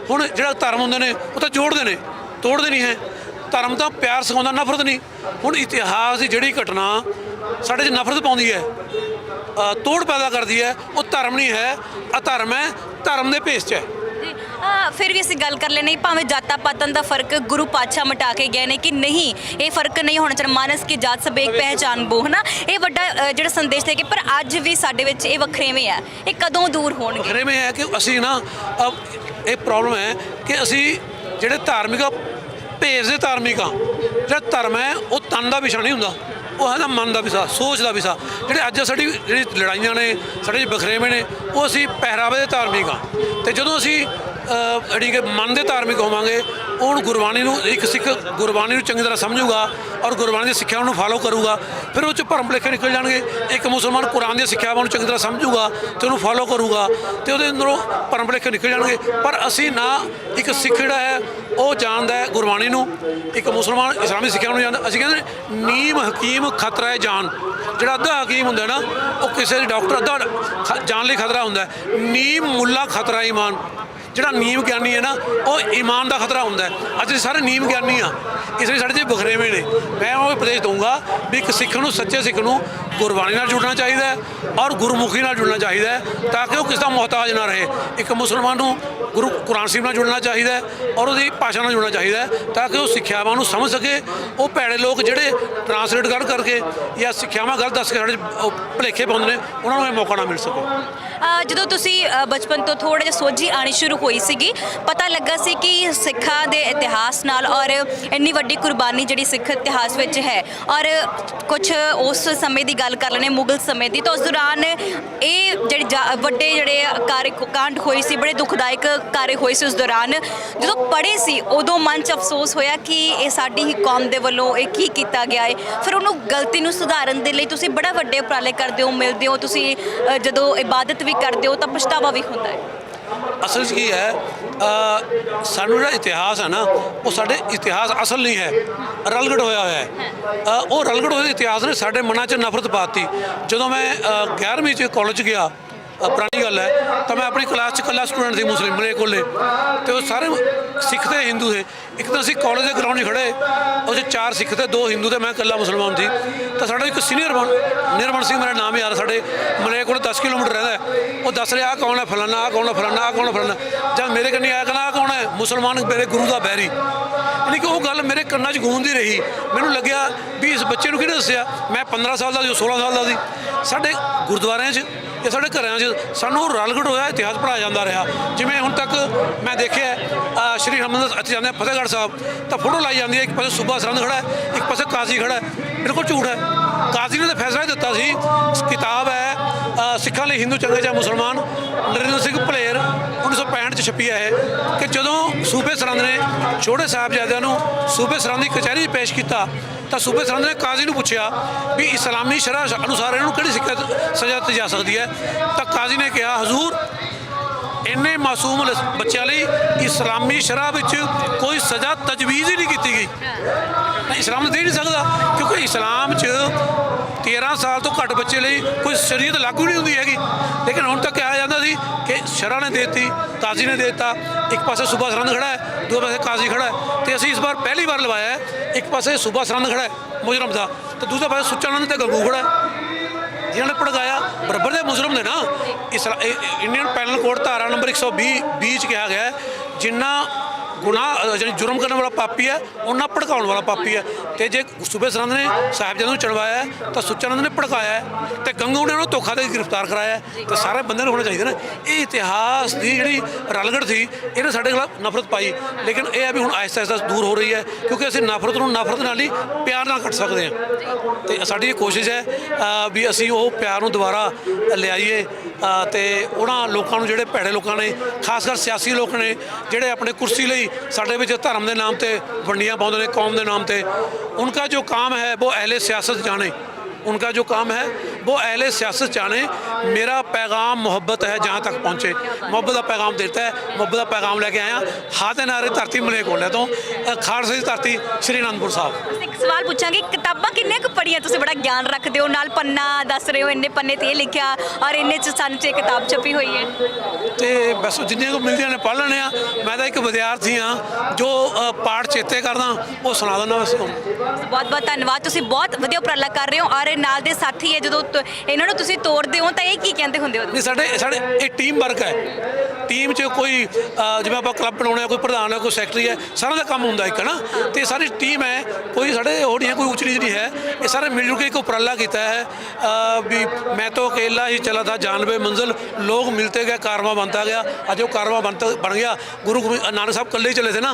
ਹੁਣ ਜਿਹੜਾ ਧਰਮ ਹੁੰਦੇ ਨੇ ਉਹ ਤਾਂ ਜੋੜਦੇ ਨੇ, ਤੋੜਦੇ ਨਹੀਂ ਹੈ। ਧਰਮ ਤਾਂ ਪਿਆਰ ਸਿਖਾਉਂਦਾ, ਨਫ਼ਰਤ ਨਹੀਂ। ਹੁਣ ਇਤਿਹਾਸ ਦੀ ਜਿਹੜੀ ਘਟਨਾ ਸਾਡੇ 'ਚ ਨਫ਼ਰਤ ਪਾਉਂਦੀ ਹੈ, ਤੋੜ ਪੈਦਾ ਕਰਦੀ ਹੈ, ਉਹ ਧਰਮ ਨਹੀਂ ਹੈ, ਅਧਰਮ ਹੈ, ਧਰਮ ਦੇ ਭੇਸ 'ਚ ਹੈ। ਜੀ, ਫਿਰ ਵੀ ਅਸੀਂ ਗੱਲ ਕਰ ਲੈਣੀ, ਭਾਵੇਂ ਜਾਤਾਂ ਪਾਤਾਂ ਦਾ ਫਰਕ ਗੁਰੂ ਪਾਤਸ਼ਾਹ ਮਿਟਾ ਕੇ ਗਏ ਨੇ ਕਿ ਨਹੀਂ, ਇਹ ਫਰਕ ਨਹੀਂ ਹੋਣਾ ਚਾਹੀਦਾ, ਮਾਨਸ ਕੀ ਜਾਤ ਸਭ ਇੱਕ ਪਹਿਚਾਨ ਬੋ, ਹੈ ਨਾ, ਇਹ ਵੱਡਾ ਜਿਹੜਾ ਸੰਦੇਸ਼ ਦੇ ਕੇ, ਪਰ ਅੱਜ ਵੀ ਸਾਡੇ ਵਿੱਚ ਇਹ ਵੱਖਰੇਵੇਂ ਆ, ਇਹ ਕਦੋਂ ਦੂਰ ਹੋਣਗੇ? ਵੱਖਰੇਵੇਂ ਹੈ ਕਿ ਅਸੀਂ ਨਾ ਇਹ ਪ੍ਰੋਬਲਮ ਹੈ ਕਿ ਅਸੀਂ ਜਿਹੜੇ ਧਾਰਮਿਕ ਭੇਸ ਦੇ ਧਾਰਮਿਕ ਆ, ਜਿਹੜਾ ਧਰਮ ਹੈ ਉਹ ਤਨ ਦਾ ਵਿਸ਼ਾ ਨਹੀਂ ਹੁੰਦਾ, ਉਹ ਹੈ ਨਾ ਮਨ ਦਾ ਵਿਸ਼ਾ, ਸੋਚ ਦਾ ਵਿਸ਼ਾ। ਜਿਹੜੇ ਅੱਜ ਸਾਡੀ ਜਿਹੜੀ ਲੜਾਈਆਂ ਨੇ, ਸਾਡੇ ਬਖਰੇਵੇਂ ਨੇ, ਉਹ ਅਸੀਂ ਪਹਿਰਾਵੇ ਦੇ ਧਾਰਮਿਕ ਆ। ਅਤੇ ਜਦੋਂ ਅਸੀਂ ਜਿਹੜੀ ਕਿ ਮਨ ਦੇ ਧਾਰਮਿਕ ਹੋਵਾਂਗੇ, ਉਹ ਗੁਰਬਾਣੀ ਨੂੰ, ਇੱਕ ਸਿੱਖ ਗੁਰਬਾਣੀ ਨੂੰ ਚੰਗੀ ਤਰ੍ਹਾਂ ਸਮਝੂਗਾ ਔਰ ਗੁਰਬਾਣੀ ਦੀ ਸਿੱਖਿਆਵਾਂ ਨੂੰ ਫਾਲੋ ਕਰੂਗਾ, ਫਿਰ ਉਹ 'ਚ ਭਰਮ ਭੁਲੇਖੇ ਨਿਕਲ ਜਾਣਗੇ। ਇੱਕ ਮੁਸਲਮਾਨ ਕੁਰਾਨ ਦੀਆਂ ਸਿੱਖਿਆਵਾਂ ਨੂੰ ਚੰਗੀ ਤਰ੍ਹਾਂ ਸਮਝੂਗਾ ਅਤੇ ਉਹਨੂੰ ਫਾਲੋ ਕਰੂਗਾ ਅਤੇ ਉਹਦੇ ਅੰਦਰੋਂ ਭਰਮ ਭੁਲੇਖੇ ਨਿਕਲ ਜਾਣਗੇ। ਪਰ ਅਸੀਂ ਨਾ, ਇੱਕ ਸਿੱਖ ਜਿਹੜਾ ਹੈ ਉਹ ਜਾਣਦਾ ਹੈ ਗੁਰਬਾਣੀ ਨੂੰ, ਇੱਕ ਮੁਸਲਮਾਨ ਇਸਲਾਮੀ ਸਿੱਖਿਆ ਨੂੰ ਜਾਣਦਾ। ਅਸੀਂ ਕਹਿੰਦੇ ਨੀਮ ਹਕੀਮ ਖਤਰਾ ਹੈ ਜਾਨ। ਜਿਹੜਾ ਅੱਧਾ ਹਕੀਮ ਹੁੰਦਾ ਨਾ, ਉਹ ਕਿਸੇ ਡਾਕਟਰ ਅੱਧਾ ਜਾਨ ਲਈ ਖਤਰਾ ਹੁੰਦਾ। ਨੀਮ ਮੁੱਲਾ ਖਤਰਾ ਈਮਾਨ। ਜਿਹੜਾ ਨੀਮ ਗਿਆਨੀ ਹੈ ਨਾ, ਉਹ ਈਮਾਨ ਦਾ ਖਤਰਾ ਹੁੰਦਾ। ਅੱਜ ਅਸੀਂ ਸਾਰੇ ਨੀਮ ਗਿਆਨੀ ਆ, ਇਸ ਲਈ ਸਾਡੇ 'ਚ ਬਖਰੇਵੇਂ ਨੇ। ਮੈਂ ਉਹ ਉਪਦੇਸ਼ ਦਊਂਗਾ ਵੀ ਇੱਕ ਸਿੱਖ ਨੂੰ, ਸੱਚੇ ਸਿੱਖ ਨੂੰ ਗੁਰਬਾਣੀ ਨਾਲ ਜੁੜਨਾ ਚਾਹੀਦਾ ਹੈ ਔਰ ਗੁਰਮੁਖੀ ਨਾਲ ਜੁੜਨਾ ਚਾਹੀਦਾ ਹੈ, ਤਾਂ ਕਿ ਉਹ ਕਿਸੇ ਦਾ ਮੁਹਤਾਜ ਨਾ ਰਹੇ। ਇੱਕ ਮੁਸਲਮਾਨ ਨੂੰ ਕੁਰਾਨ ਸ਼ਰੀਫ ਨਾਲ ਜੁੜਨਾ ਚਾਹੀਦਾ ਹੈ ਔਰ ਉਹਦੀ ਭਾਸ਼ਾ ਨਾਲ ਜੁੜਨਾ ਚਾਹੀਦਾ ਹੈ, ਤਾਂ ਕਿ ਉਹ ਸਿੱਖਿਆਵਾਂ ਨੂੰ ਸਮਝ ਸਕੇ। ਉਹ ਭੈੜੇ ਲੋਕ ਜਿਹੜੇ ਟਰਾਂਸਲੇਟ ਕਰਕੇ ਜਾਂ ਸਿੱਖਿਆਵਾਂ ਗਲਤ ਦੱਸ ਕੇ ਸਾਡੇ ਭੁਲੇਖੇ ਪਾਉਂਦੇ ਨੇ, ਉਹਨਾਂ ਨੂੰ ਇਹ ਮੌਕਾ ਨਾ ਮਿਲ ਸਕੇ। ਜਦੋਂ ਤੁਸੀਂ ਬਚਪਨ ਤੋਂ ਥੋੜ੍ਹਾ ਜਿਹਾ ਸੋਝੀ ਆਉਣੀ ਸ਼ੁਰੂ ਹੋਈ ਸੀਗੀ, ਪਤਾ ਲੱਗਾ ਸੀ ਕਿ ਸਿੱਖਾਂ ਦੇ ਇਤਿਹਾਸ ਨਾਲ ਔਰ ਇੰਨੀ ਵੱਡੀ ਕੁਰਬਾਨੀ ਜਿਹੜੀ ਸਿੱਖ ਇਤਿਹਾਸ ਵਿੱਚ ਹੈ, ਔਰ ਕੁਝ ਉਸ ਸਮੇਂ ਦੀ ਗੱਲ ਕਰ ਲੈਣੇ, ਮੁਗਲ ਸਮੇਂ ਦੀ, ਤਾਂ ਉਸ ਦੌਰਾਨ ਇਹ ਜਿਹੜੇ ਵੱਡੇ ਜਿਹੜੇ ਕਾਂਡ ਹੋਏ ਸੀ, ਬੜੇ ਦੁਖਦਾਇਕ ਕਾਰੇ ਹੋਏ ਸੀ। ਉਸ ਦੌਰਾਨ ਜਦੋਂ ਪੜ੍ਹੇ ਸੀ, ਉਦੋਂ ਮਨ 'ਚ ਅਫਸੋਸ ਹੋਇਆ ਕਿ ਇਹ ਸਾਡੀ ਹੀ ਕੌਮ ਦੇ ਵੱਲੋਂ ਇਹ ਕੀ ਕੀਤਾ ਗਿਆ ਹੈ। ਫਿਰ ਉਹਨੂੰ ਗਲਤੀ ਨੂੰ ਸੁਧਾਰਨ ਦੇ ਲਈ ਤੁਸੀਂ ਬੜਾ ਵੱਡੇ ਉਪਰਾਲੇ ਕਰਦੇ ਹੋ, ਮਿਲਦੇ ਹੋ, ਤੁਸੀਂ ਜਦੋਂ ਇਬਾਦਤ ਵੀ ਕਰਦੇ ਹੋ ਤਾਂ ਪਛਤਾਵਾ ਵੀ ਹੁੰਦਾ ਹੈ। ਅਸਲ 'ਚ ਕੀ ਹੈ, ਸਾਨੂੰ ਜਿਹੜਾ ਇਤਿਹਾਸ ਹੈ ਨਾ, ਉਹ ਸਾਡੇ ਇਤਿਹਾਸ ਅਸਲ ਨਹੀਂ ਹੈ, ਰਲਗੜ ਹੋਇਆ ਹੈ। ਉਹ ਰਲਗੜ ਹੋਏ ਇਤਿਹਾਸ ਨੇ ਸਾਡੇ ਮਨਾਂ 'ਚ ਨਫ਼ਰਤ ਪਾਤੀ। ਜਦੋਂ ਮੈਂ 11ਵੀਂ 'ਚ ਕਾਲਜ ਗਿਆ, ਪੁਰਾਣੀ ਗੱਲ ਹੈ, ਤਾਂ ਮੈਂ ਆਪਣੀ ਕਲਾਸ 'ਚ ਇਕੱਲਾ ਸਟੂਡੈਂਟ ਸੀ ਮੁਸਲਿਮ ਮੇਰੇ ਕੋਲੇ, ਅਤੇ ਉਹ ਸਾਰੇ ਸਿੱਖ ਤੇ ਹਿੰਦੂ ਸੀ। ਇੱਕ ਤਾਂ ਅਸੀਂ ਕਾਲਜ ਦੇ ਗਰਾਊਂਡ 'ਚ ਖੜ੍ਹੇ, ਉਹ 'ਚ 4 ਸਿੱਖ ਤੇ 2 ਹਿੰਦੂ ਤੇ ਮੈਂ ਇਕੱਲਾ ਮੁਸਲਮਾਨ ਸੀ। ਤਾਂ ਸਾਡਾ ਇੱਕ ਸੀਨੀਅਰ ਨਿਰਮਲ ਸਿੰਘ ਮੇਰਾ ਨਾਮ ਯਾਰ, ਸਾਡੇ ਮਲੇ ਕੋਲ 10 ਕਿਲੋਮੀਟਰ ਰਹਿੰਦਾ, ਉਹ ਦੱਸ ਰਿਹਾ ਆਹ ਕੌਣ ਹੈ, ਫਲਾਨਾ, ਆਹ ਕੌਣ ਹੈ, ਫਲਾਨਾ, ਆਹ ਕੌਣ ਹੈ, ਫਲਾਨਾ। ਜਦ ਮੇਰੇ ਕੰਨੀ ਆਇਆ, ਕਹਿੰਦਾ ਆਹ ਕੌਣ ਹੈ, ਮੁਸਲਮਾਨ ਮੇਰੇ ਗੁਰੂ ਦਾ ਬੈਰੀ। ਯਾਨੀ ਕਿ ਉਹ ਗੱਲ ਮੇਰੇ ਕੰਨਾਂ 'ਚ ਗੂੰਜਦੀ ਰਹੀ। ਮੈਨੂੰ ਲੱਗਿਆ ਵੀ ਇਸ ਬੱਚੇ ਨੂੰ ਕਿਹਨੇ ਦੱਸਿਆ। ਮੈਂ 15 ਸਾਲ ਦਾ ਸੀ, 16 ਸਾਲ ਦਾ ਸੀ। ਸਾਡੇ ਗੁਰਦੁਆਰਿਆਂ 'ਚ ਜਾਂ ਸਾਡੇ ਘਰਾਂ 'ਚ ਸਾਨੂੰ ਰਲਗੜ ਹੋਇਆ ਇਤਿਹਾਸ ਪੜ੍ਹਾਇਆ ਜਾਂਦਾ ਰਿਹਾ। ਜਿਵੇਂ ਹੁਣ ਤੱਕ ਮੈਂ ਦੇਖਿਆ, ਸ਼੍ਰੀ ਹਰਿਮੰਦਰ ਇੱਥੇ ਜਾਂਦੇ ਫਤਿਹਗੜ੍ਹ ਸਾਹਿਬ, ਤਾਂ ਫੋਟੋ ਲਾਈ ਜਾਂਦੀ ਹੈ, ਇੱਕ ਪਾਸੇ ਸੂਬਾ ਸਰਹੰਦ ਖੜ੍ਹਾ ਹੈ, ਇੱਕ ਪਾਸੇ ਕਾਜ਼ੀ ਖੜ੍ਹਾ ਹੈ। ਬਿਲਕੁਲ ਝੂਠ ਹੈ। ਕਾਜ਼ੀ ਨੇ ਤਾਂ ਫੈਸਲਾ ਹੀ ਦਿੱਤਾ ਸੀ। ਕਿਤਾਬ ਹੈ ਸਿੱਖਾਂ ਲਈ ਹਿੰਦੂ ਚੰਗੇ ਜਾਂ ਮੁਸਲਮਾਨ, ਨਰਿੰਦਰ ਸਿੰਘ ਭਲੇਰ 1965 'ਚ ਛਪੀ ਹੈ ਇਹ, ਕਿ ਜਦੋਂ ਸੂਬੇ ਸਰਹੰਦ ਨੇ ਛੋਟੇ ਸਾਹਿਬਜ਼ਾਦਿਆਂ ਨੂੰ ਸੂਬੇ ਸਰਹੰਦ ਦੀ ਕਚਹਿਰੀ 'ਚ ਪੇਸ਼ ਕੀਤਾ, ਤਾਂ ਸੂਬੇ ਸਰਹੰਦ ਨੇ ਕਾਜ਼ੀ ਨੂੰ ਪੁੱਛਿਆ ਵੀ ਇਸਲਾਮੀ ਸ਼ਰਅ ਅਨੁਸਾਰ ਇਹਨਾਂ ਨੂੰ ਕਿਹੜੀ ਸਜ਼ਾ ਦਿੱਤੀ ਜਾ ਸਕਦੀ ਹੈ। ਤਾਂ ਕਾਜ਼ੀ ਨੇ ਕਿਹਾ, ਹਜ਼ੂਰ, ਇੰਨੇ ਮਾਸੂਮ ਬੱਚਿਆਂ ਲਈ ਇਸਲਾਮੀ ਸ਼ਰਅ ਵਿੱਚ ਕੋਈ ਸਜ਼ਾ ਤਜਵੀਜ਼ ਹੀ ਨਹੀਂ ਕੀਤੀ ਗਈ। ਇਸਲਾਮ ਨੇ ਦੇ ਨਹੀਂ ਸਕਦਾ, ਕਿਉਂਕਿ ਇਸਲਾਮ 'ਚ 13 ਸਾਲ ਤੋਂ ਘੱਟ ਬੱਚੇ ਲਈ ਕੋਈ ਸ਼ਰੀਅਤ ਲਾਗੂ ਨਹੀਂ ਹੁੰਦੀ ਹੈਗੀ। ਲੇਕਿਨ ਹੁਣ ਤੱਕ ਕਿਹਾ ਜਾਂਦਾ ਸੀ ਕਿ ਸ਼ਰਅ ਨੇ ਦੇ ਦਿੱਤੀ, ਕਾਜ਼ੀ ਨੇ ਦੇ ਦਿੱਤਾ। ਇੱਕ ਪਾਸੇ ਸੂਬਾ ਸਰਹੰਦ ਖੜ੍ਹਾ ਹੈ, ਦੂਜੇ ਪਾਸੇ ਕਾਜ਼ੀ ਖੜ੍ਹਾ ਹੈ। ਅਤੇ ਅਸੀਂ ਇਸ ਵਾਰ ਪਹਿਲੀ ਵਾਰ ਲਵਾਇਆ ਹੈ, ਇੱਕ ਪਾਸੇ ਸੂਬਾ ਸਰਹੰਦ ਖੜ੍ਹਾ ਹੈ ਮੁਜਰਮ ਦਾ, ਅਤੇ ਦੂਜੇ ਪਾਸੇ ਸੁੱਚਾਨੰਦ ਤੇ ਗੰਗੂ ਖੜ੍ਹਾ ਹੈ, ਜਿਨ੍ਹਾਂ ਨੇ ਭੜਕਾਇਆ। ਬਰਾਬਰ ਦੇ ਮੁਜਰਮ ਨੇ ਨਾ। ਇੰਡੀਅਨ ਪੈਨਲ ਕੋਡ ਧਾਰਾ ਨੰਬਰ 120 'ਚ ਕਿਹਾ ਗਿਆ, ਜਿਨ੍ਹਾਂ ਗੁਨਾਹ ਜਿਹੜੀ ਜੁਰਮ ਕਰਨ ਵਾਲਾ ਪਾਪੀ ਹੈ, ਉਹਨਾਂ ਭੜਕਾਉਣ ਵਾਲਾ ਪਾਪੀ ਹੈ। ਤੇ ਜੇ ਸੂਬੇ ਸਰਹੰਦ ਨੇ ਸਾਹਿਬਜ਼ਾਦੇ ਨੂੰ ਚੜਵਾਇਆ ਤਾਂ ਸੁੱਚਾਨੰਦ ਨੇ ਭੜਕਾਇਆ ਹੈ ਤੇ ਗੰਗੂ ਨੇ ਉਹਨੂੰ ਧੋਖਾ ਦੇ ਕੇ ਗ੍ਰਿਫਤਾਰ ਕਰਾਇਆ ਹੈ। ਤੇ ਸਾਰੇ ਬੰਦੇ ਨੂੰ ਹੋਣਾ ਚਾਹੀਦਾ ਨਾ। ਇਹ ਇਤਿਹਾਸ ਦੀ ਜਿਹੜੀ ਰਲਗੜ ਸੀ ਇਹਨੇ ਸਾਡੇ ਖਿਲਾਫ ਨਫ਼ਰਤ ਪਾਈ, ਲੇਕਿਨ ਇਹ ਹੈ ਵੀ ਹੁਣ ਆਹਿਸਤਾ ਆਹਿਸਤਾ ਦੂਰ ਹੋ ਰਹੀ ਹੈ, ਕਿਉਂਕਿ ਅਸੀਂ ਨਫ਼ਰਤ ਨੂੰ ਨਫ਼ਰਤ ਨਾਲ ਹੀ ਪਿਆਰ ਨਾਲ ਕੱਟ ਸਕਦੇ ਹਾਂ। ਤੇ ਸਾਡੀ ਇਹ ਕੋਸ਼ਿਸ਼ ਹੈ ਵੀ ਅਸੀਂ ਉਹ ਪਿਆਰ ਨੂੰ ਦੁਬਾਰਾ ਲਿਆਈਏ ਤੇ ਉਹਨਾਂ ਲੋਕਾਂ ਨੂੰ ਜਿਹੜੇ ਭੈੜੇ ਲੋਕਾਂ ਨੇ, ਖਾਸ ਕਰ ਸਿਆਸੀ ਲੋਕ ਨੇ ਜਿਹੜੇ ਆਪਣੇ ਕੁਰਸੀ ਲਈ ਸਾਡੇ ਵਿੱਚ ਧਰਮ ਦੇ ਨਾਮ ਤੇ ਵੰਡੀਆਂ ਪਾਉਂਦੇ ਨੇ, ਕੌਮ ਦੇ ਨਾਮ ਤੇ। उनका जो काम है वो अहले सियासत जाने, उनका जो काम है वो अहले सियासत जाने। मेरा पैगाम मोहब्बत है, जहाँ तक पहुँचे मोहब्बत का पैगाम देता है, मोहब्बत का पैगाम लेके आया। हाथ नारे धरती मलेरकोटला तो खालसा की धरती श्री आनंदपुर साहब। ਇੱਕ ਸਵਾਲ ਪੁੱਛਾਂਗੀ, ਕਿਤਾਬਾਂ ਕਿੰਨੇ ਕੁ ਪੜ੍ਹੀਆਂ ਤੁਸੀਂ? ਬੜਾ ਗਿਆਨ ਰੱਖਦੇ ਹੋ, ਨਾਲ ਪੰਨਾ ਦੱਸ ਰਹੇ ਹੋ, ਇੰਨੇ ਪੰਨੇ ਤੇ ਇਹ ਲਿਖਿਆ ਔਰ ਇੰਨੇ ਚ ਸੰਨ 'ਚ ਇਹ ਕਿਤਾਬ ਛਪੀ ਹੋਈ ਹੈ। ਤੇ ਬਸ ਜਿੰਨੀਆਂ ਕੁ ਮਿਲਦੀਆਂ ਨੇ ਪੜ੍ਹ ਲੈਣੇ ਆ। ਮੈਂ ਤਾਂ ਇੱਕ ਵਿਦਿਆਰਥੀ ਹਾਂ ਜੋ ਪਾਠ ਚੇਤੇ ਕਰਦਾ ਉਹ ਸੁਣਾ ਦਿੰਦਾ ਬਸ। ਬਹੁਤ ਬਹੁਤ ਧੰਨਵਾਦ, ਤੁਸੀਂ ਬਹੁਤ ਵਧੀਆ ਉਪਰਾਲਾ ਕਰ ਰਹੇ ਹੋ। ਔਰ ਨਾਲ ਦੇ ਸਾਥੀ ਹੈ, ਜਦੋਂ ਇਹਨਾਂ ਨੂੰ ਤੁਸੀਂ ਤੋੜਦੇ ਹੋ ਤਾਂ ਇਹ ਕੀ ਕਹਿੰਦੇ ਹੁੰਦੇ ਹੋ? ਨਹੀਂ, ਸਾਡੇ ਇਹ ਟੀਮ ਵਰਕ ਹੈ। ਟੀਮ 'ਚ ਕੋਈ ਜਿਵੇਂ ਆਪਾਂ ਕਲੱਬ ਬਣਾਉਣਾ, ਕੋਈ ਪ੍ਰਧਾਨ ਹੈ, ਕੋਈ ਸੈਕਟਰੀ ਹੈ, ਸਾਰਿਆਂ ਦਾ ਕੰਮ ਹੁੰਦਾ ਇੱਕ ਨਾ। ਤੇ ਸਾਰੀ ਟੀਮ ਹੈ, ਕੋਈ ਸਾਡੇ ਉਹ ਨਹੀਂ ਹੈ, ਕੋਈ ਉੱਚ ਨੀਚ ਨਹੀਂ ਹੈ। ਇਹ ਸਾਰੇ ਮਿਲ ਜੁਲ ਕੇ ਇੱਕ ਉਪਰਾਲਾ ਕੀਤਾ ਹੈ ਵੀ ਮੈਂ ਤਾਂ ਅਕੇਲਾ ਹੀ ਚਲਾ ਥਾ ਜਾਨਵੇ ਮੰਜ਼ਿਲ, ਲੋਕ ਮਿਲਤੇ ਗਏ, ਕਾਰਵਾ बनता गया। आज वो कारवां बन गया। गुरु नानक साहब कल्ले ही चले थे ना,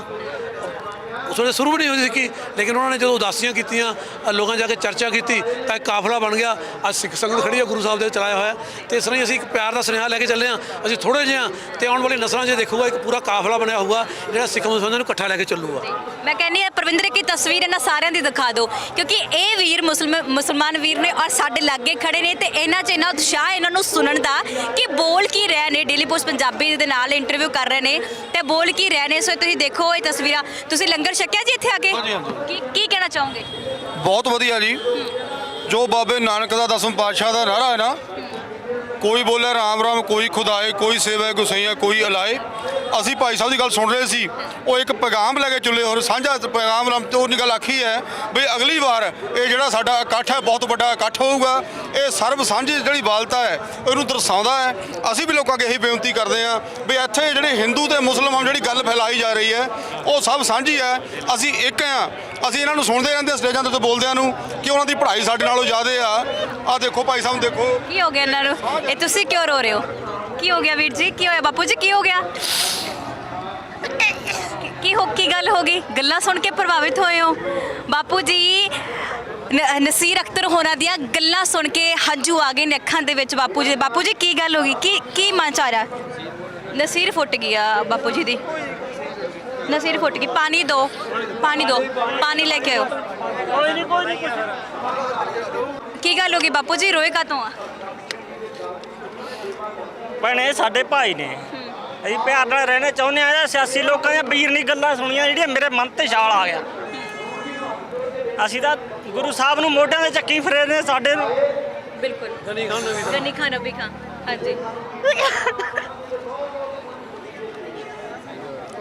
उसने शुरू भी नहीं हुई थी, लेकिन उन्होंने जो उदासियाँ कीतियाँ, लोगों जाके चर्चा की ਤਾਂ ਇੱਕ ਕਾਫਲਾ ਬਣ ਗਿਆ। ਅੱਜ ਸਿੱਖ ਸੰਗਤ ਖੜੀ ਹੈ ਗੁਰੂ ਸਾਹਿਬ ਦੇ ਚਲਾਇਆ ਹੋਇਆ। ਤੇ ਇਸ ਤਰ੍ਹਾਂ ਅਸੀਂ ਇੱਕ ਪਿਆਰ ਦਾ ਸੁਨੇਹਾ ਲੈ ਕੇ ਚੱਲੇ ਹਾਂ। ਅਸੀਂ ਥੋੜ੍ਹੇ ਜਿਹੇ ਹਾਂ ਤੇ ਆਉਣ ਵਾਲੀ ਨਸਲਾਂ 'ਚ ਦੇਖੂਗਾ ਇੱਕ ਪੂਰਾ ਕਾਫਲਾ ਬਣਿਆ ਹੋਊਗਾ ਜਿਹੜਾ ਸਿੱਖ ਮੁਸਲਮਾਨਾਂ ਨੂੰ ਇਕੱਠਾ ਲੈ ਕੇ ਚੱਲੂਗਾ। ਮੈਂ ਕਹਿੰਦੀ ਹਾਂ ਪ੍ਰਵਿੰਦਰ ਕੀ ਤਸਵੀਰ ਇਹਨਾਂ ਸਾਰਿਆਂ ਦੀ ਦਿਖਾ ਦਿਓ, ਕਿਉਂਕਿ ਇਹ ਵੀਰ ਮੁਸਲਮਾਨ ਵੀਰ ਨੇ ਔਰ ਸਾਡੇ ਲਾਗੇ ਖੜੇ ਨੇ ਤੇ ਇਹਨਾਂ 'ਚ ਇੰਨਾ ਉਤਸ਼ਾਹ ਇਹਨਾਂ ਨੂੰ ਸੁਣਨ ਦਾ ਕਿ ਬੋਲ ਕੀ ਰਹੇ ਨੇ। ਡੇਲੀ ਪੋਸਟ ਪੰਜਾਬੀ ਦੇ ਨਾਲ ਇੰਟਰਵਿਊ ਕਰ ਰਹੇ ਨੇ ਤੇ ਬੋਲ ਕੀ ਰਹੇ ਨੇ। ਸੋ ਤੁਸੀਂ ਦੇਖੋ ਇਹ ਤਸਵੀਰਾਂ। ਤੁਸੀਂ ਲੰਗਰ ਛਕਿਆ ਜੀ ਇੱਥੇ ਆ ਕੇ? ਕੀ ਕਹਿਣਾ ਚਾਹੋਗੇ? ਬਹੁਤ ਵਧੀਆ ਜੀ। ਜੋ ਬਾਬੇ ਨਾਨਕ ਦਾ 10ਵੇਂ ਪਾਤਸ਼ਾਹ ਦਾ ਨਾਰਾ ਹੈ ਨਾ, ਕੋਈ ਬੋਲੇ ਰਾਮ ਰਾਮ, ਕੋਈ ਖੁਦਾਏ, ਕੋਈ ਸੇਵਾ ਗੁਸਈਆ, ਕੋਈ ਅਲਾਏ। ਅਸੀਂ ਭਾਈ ਸਾਹਿਬ ਦੀ ਗੱਲ ਸੁਣ ਰਹੇ ਸੀ, ਉਹ ਇੱਕ ਪੈਗਾਮ ਲੈ ਕੇ ਚੱਲੇ, ਹੋਰ ਸਾਂਝਾ ਪੈਗਾਮ ਰਾਮ ਤੇ ਉਹਨੀ ਗੱਲ ਆਖੀ ਹੈ ਵੀ ਅਗਲੀ ਵਾਰ ਇਹ ਜਿਹੜਾ ਸਾਡਾ ਇਕੱਠ ਹੈ ਬਹੁਤ ਵੱਡਾ ਇਕੱਠ ਹੋਊਗਾ। ਇਹ ਸਰਬ ਸਾਂਝੀ ਜਿਹੜੀ ਵਾਲਤਾ ਹੈ ਇਹਨੂੰ ਦਰਸਾਉਂਦਾ ਹੈ। ਅਸੀਂ ਵੀ ਲੋਕਾਂ ਅੱਗੇ ਇਹੀ ਬੇਨਤੀ ਕਰਦੇ ਹਾਂ ਵੀ ਇੱਥੇ ਜਿਹੜੇ ਹਿੰਦੂ ਤੇ ਮੁਸਲਮਾਨ ਜਿਹੜੀ ਗੱਲ ਫੈਲਾਈ ਜਾ ਰਹੀ ਹੈ ਉਹ ਸਭ ਸਾਂਝੀ ਹੈ। ਅਸੀਂ ਇੱਕ ਹਾਂ। ਅਸੀਂ ਇਹਨਾਂ ਨੂੰ ਸੁਣਦੇ ਰਹਿੰਦੇ ਸਟੇਜਾਂ ਦੇ ਉੱਤੇ ਬੋਲਦਿਆਂ ਨੂੰ ਕਿ ਉਹਨਾਂ ਦੀ ਪੜ੍ਹਾਈ ਸਾਡੇ ਨਾਲੋਂ ਜ਼ਿਆਦਾ ਆ। ਆਹ ਦੇਖੋ ਭਾਈ ਸਾਹਿਬ, ਦੇਖੋ ਕੀ ਹੋ ਗਿਆ ਇਹਨਾਂ ਨੂੰ। ਇਹ ਤੁਸੀਂ ਕਿਉਂ ਰੋ ਰਹੇ ਹੋ? ਕੀ ਹੋ ਗਿਆ ਵੀਰ ਜੀ? ਕੀ ਹੋਇਆ ਬਾਪੂ ਜੀ? ਕੀ ਹੋ ਗਿਆ? ਕੀ ਗੱਲ ਹੋ ਗਈ? ਗੱਲਾਂ ਸੁਣ ਕੇ ਪ੍ਰਭਾਵਿਤ ਹੋਏ ਹੋ ਬਾਪੂ ਜੀ? ਨਸੀਰ ਅਖਤਰ ਹੋਰਾਂ ਦੀਆਂ ਗੱਲਾਂ ਸੁਣ ਕੇ ਹੰਝੂ ਆ ਗਏ ਨੇ ਅੱਖਾਂ ਦੇ ਵਿੱਚ ਬਾਪੂ ਜੀ। ਬਾਪੂ ਜੀ ਕੀ ਗੱਲ ਹੋ ਗਈ? ਕੀ ਮਨ ਚ ਆ ਰਿਹਾ? ਨਸੀਰ ਫੁੱਟ ਗਿਆ ਬਾਪੂ ਜੀ ਦੀ, ਨਸੀਰ ਫੁੱਟ ਗਈ। ਪਾਣੀ ਦਿਓ, ਪਾਣੀ ਲੈ ਕੇ ਆਓ। ਕੀ ਗੱਲ ਹੋ ਗਈ ਬਾਪੂ ਜੀ? ਰੋਏ ਕਾਤੋਂ ਆ? ਭੈਣੇ ਸਾਡੇ ਭਾਈ ਨੇ, ਅਸੀਂ ਪਿਆਰ ਨਾਲ ਰਹਿਣਾ ਚਾਹੁੰਦੇ ਆ। ਸਿਆਸੀ ਲੋਕਾਂ ਦੀਆਂ ਵੀਰ ਨਹੀਂ ਗੱਲਾਂ ਸੁਣੀਆਂ ਜਿਹੜੀਆਂ ਮੇਰੇ ਮਨ ਤੇ ਛਾਲ ਆ ਗਿਆ। ਅਸੀਂ ਤਾਂ ਗੁਰੂ ਸਾਹਿਬ ਨੂੰ ਮੋਢਿਆਂ ਤੇ ਚੱਕੀ ਫਿਰੇ ਨੇ ਸਾਡੇ ਨੂੰ। ਬਿਲਕੁਲ ਗਨੀ ਖਾਨ ਨਬੀ ਖਾਨ। ਹਾਂਜੀ,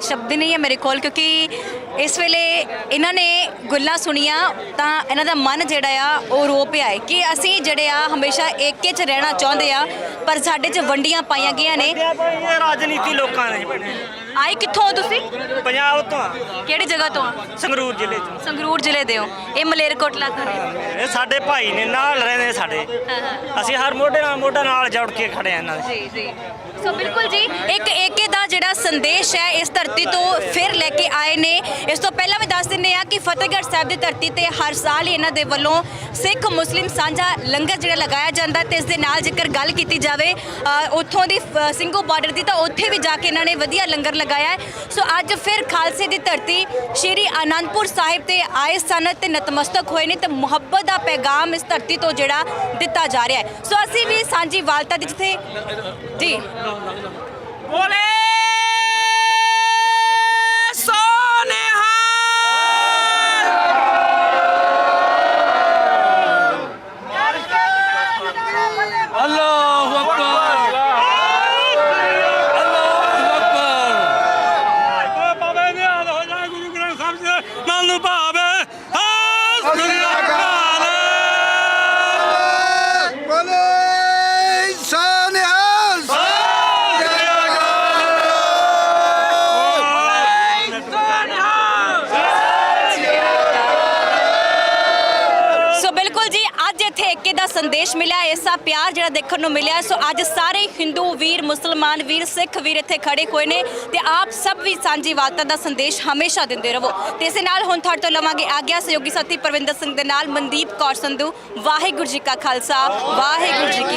ਸ਼ਬਦ ਨਹੀਂ ਹੈ ਮੇਰੇ ਕੋਲ, ਕਿਉਂਕਿ ਇਸ ਵੇਲੇ ਇਹਨਾਂ ਨੇ ਗੱਲਾਂ ਸੁਣੀਆਂ ਤਾਂ ਇਹਨਾਂ ਦਾ ਮਨ ਜਿਹੜਾ ਆ ਉਹ ਰੋ ਪਿਆ ਹੈ ਕਿ ਅਸੀਂ ਜਿਹੜੇ ਆ ਹਮੇਸ਼ਾ ਏਕੇ 'ਚ ਰਹਿਣਾ ਚਾਹੁੰਦੇ ਆ, ਪਰ ਸਾਡੇ 'ਚ ਵੰਡੀਆਂ ਪਾਈਆਂ ਗਈਆਂ ਨੇ। ਇਹ ਰਾਜਨੀਤੀ ਲੋਕਾਂ ਨੇ ਭੈਣੇ। ਆਏ ਕਿੱਥੋਂ ਹੋ ਤੁਸੀਂ? ਪੰਜਾਬ ਤੋਂ ਆ। ਕਿਹੜੀ ਜਗ੍ਹਾ ਤੋਂ ਆ? ਸੰਗਰੂਰ ਜ਼ਿਲ੍ਹੇ ਤੋਂ। ਸੰਗਰੂਰ ਜ਼ਿਲ੍ਹੇ ਦੇ ਹੋ। ਇਹ ਮਲੇਰਕੋਟਲਾ ਤੋਂ ਨੇ। ਇਹ ਸਾਡੇ ਭਾਈ ਨੇ, ਨਾਲ ਰਹਿੰਦੇ ਸਾਡੇ। ਅਸੀਂ ਹਰ ਮੋਢੇ ਨਾਲ ਮੋਢਾ ਨਾਲ ਜੁੜ ਕੇ ਖੜੇ ਆ ਇਹਨਾਂ ਦੇ। ਜੀ ਜੀ। ਸੋ ਬਿਲਕੁਲ ਜੀ, ਇੱਕ ਏਕੇ ਦਾ ਜਿਹੜਾ ਸੰਦੇਸ਼ ਹੈ ਇਸ ਧਰਤੀ ਤੋਂ ਫਿਰ ਲੈ ਕੇ ਆਏ ਨੇ। ਇਸ ਤੋਂ ਪਹਿਲਾਂ ਵੀ ਦੱਸ ਦਿੰਦੇ ਆ ਕਿ ਫਤਿਹਗੜ੍ਹ ਸਾਹਿਬ ਦੀ ਧਰਤੀ ਤੇ ਹਰ ਸਾਲ ਹੀ ਇਹਨਾਂ ਦੇ ਵੱਲੋਂ ਸਿੱਖ ਮੁਸਲਿਮ ਸਾਂਝਾ ਲੰਗਰ ਜਿਹੜਾ ਲਗਾਇਆ ਜਾਂਦਾ ਤੇ ਇਸ ਦੇ ਨਾਲ ਜੇਕਰ ਗੱਲ ਕੀਤੀ ਜਾਵੇ ਉੱਥੋਂ ਦੀ ਸਿੰਘੂ ਬਾਰਡਰ ਦੀ, ਤਾਂ ਉੱਥੇ ਵੀ ਜਾ ਕੇ ਇਹਨਾਂ ਨੇ ਵਧੀਆ ਲੰਗਰ ਲਗਾਇਆ ਹੈ। ਸੋ ਅੱਜ ਫਿਰ ਖਾਲਸੇ ਦੀ ਧਰਤੀ ਸ਼੍ਰੀ ਆਨੰਦਪੁਰ ਸਾਹਿਬ ਤੇ ਆਏ ਸਨ ਤੇ ਨਤਮਸਤਕ ਹੋਏ ਨੇ ਤੇ ਮੁਹੱਬਤ ਦਾ ਪੈਗਾਮ ਇਸ ਧਰਤੀ ਤੋਂ ਜਿਹੜਾ ਦਿੱਤਾ ਜਾ ਰਿਹਾ ਹੈ। ਸੋ ਅਸੀਂ ਵੀ ਸਾਂਝੀ ਵਾਲਤਾ ਦੀ ਜਿੱਥੇ ਜੀ ਬੋਲੇ ਸੋਨੇਹਾ। ਅੱਲਾਹੁ ਅਕਬਰ, ਅੱਲਾਹੁ ਅਕਬਰ। ਬਾਬੇ ਨੇ ਆਦ ਹੋ ਜਾ ਗੁਰੂ ਗ੍ਰੰਥ ਸਾਹਿਬ ਜੀ ਮਨ ਨੂੰ ਭਾਵੇ। ਹਾਂ ਸ੍ਰੀ ਅਕਾਲ। ਬੋਲੇ ਸੋਨਿਹਾਲ। ਸ੍ਰੀ ਅਕਾਲ। ਬਿਲਕੁਲ ਜੀ, ਅੱਜ ਇੱਥੇ ਏਕੇ ਦਾ ਸੰਦੇਸ਼ ਮਿਲਿਆ, ਐਸਾ ਪਿਆਰ ਜਿਹੜਾ ਦੇਖਣ ਨੂੰ ਮਿਲਿਆ। ਸੋ ਅੱਜ ਸਾਰੇ ਹਿੰਦੂ ਵੀਰ, ਮੁਸਲਮਾਨ ਵੀਰ, ਸਿੱਖ ਵੀਰ ਇੱਥੇ ਖੜੇ ਹੋਏ ਨੇ ਤੇ ਆਪ ਸਭ ਵੀ ਸਾਂਝੀਵਾਲਤਾ ਦਾ ਸੰਦੇਸ਼ ਹਮੇਸ਼ਾ ਦਿੰਦੇ ਰਹੋ। ਤੇ ਇਸੇ ਨਾਲ ਹੁਣ ਤੁਹਾਡੇ ਤੋਂ ਲਵਾਂਗੇ ਆਗਿਆ। ਸਹਿਯੋਗੀ ਸਾਥੀ ਪਰਵਿੰਦਰ ਸਿੰਘ ਦੇ ਨਾਲ ਮਨਦੀਪ ਕੌਰ ਸੰਧੂ। ਵਾਹਿਗੁਰੂ ਜੀ ਕਾ ਖਾਲਸਾ, ਵਾਹਿਗੁਰੂ ਜੀ ਕੀ